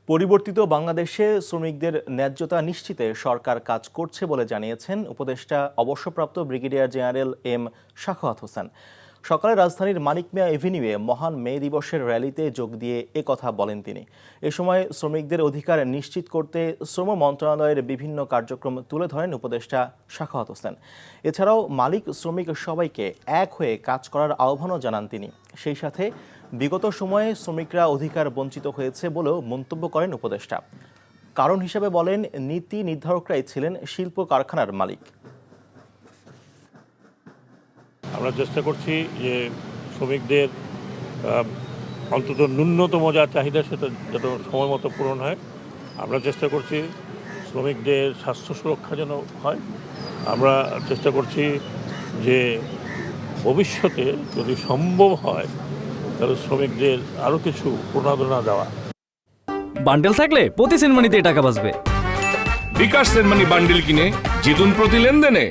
পরিবর্তিত বাংলাদেশে শ্রমিকদের ন্যায্যতা নিশ্চিতে সরকার কাজ করছে বলে জানিয়েছেন উপদেষ্টা অবসরপ্রাপ্ত brigadier general M Sakhawat Hossain. সকালে রাজধানীর মানিক মিয়া এভিনিউয়ে মহান মে দিবসের র্যালিতে যোগ দিয়ে কথা বলেন তিনি। এ সময় শ্রমিকদের অধিকার নিশ্চিত করতে শ্রম মন্ত্রণালয়ের বিভিন্ন কার্যক্রম তুলে ধরেন উপদেষ্টা সাখাওয়াত হোসেন। এছাড়াও মালিক শ্রমিক সবাইকে এক হয়ে কাজ করার আহ্বানও জানান তিনি। সেই সাথে বিগত সময়ে শ্রমিকরা অধিকার বঞ্চিত হয়েছে বলেও মন্তব্য করেন উপদেষ্টা। কারণ হিসেবে বলেন, নীতি নির্ধারকরাই ছিলেন শিল্প কারখানার মালিক। আমরা চেষ্টা করছি যে শ্রমিকদের অন্তত ন্যূনতম যা চাহিদা সেটা যাতে সময় মতো পূরণ হয়। আমরা চেষ্টা করছি শ্রমিকদের স্বাস্থ্য সুরক্ষা যেন হয়। আমরা চেষ্টা করছি যে ভবিষ্যতে যদি সম্ভব হয় তাহলে শ্রমিকদের আরও কিছু প্রণোদনা দেওয়া। বান্ডেল থাকলে প্রতি সেনমানিতে টাকা বাঁচবে। বিকাশ সেনমানি বান্ডেল কিনে জিতুন প্রতি লেনদেনে।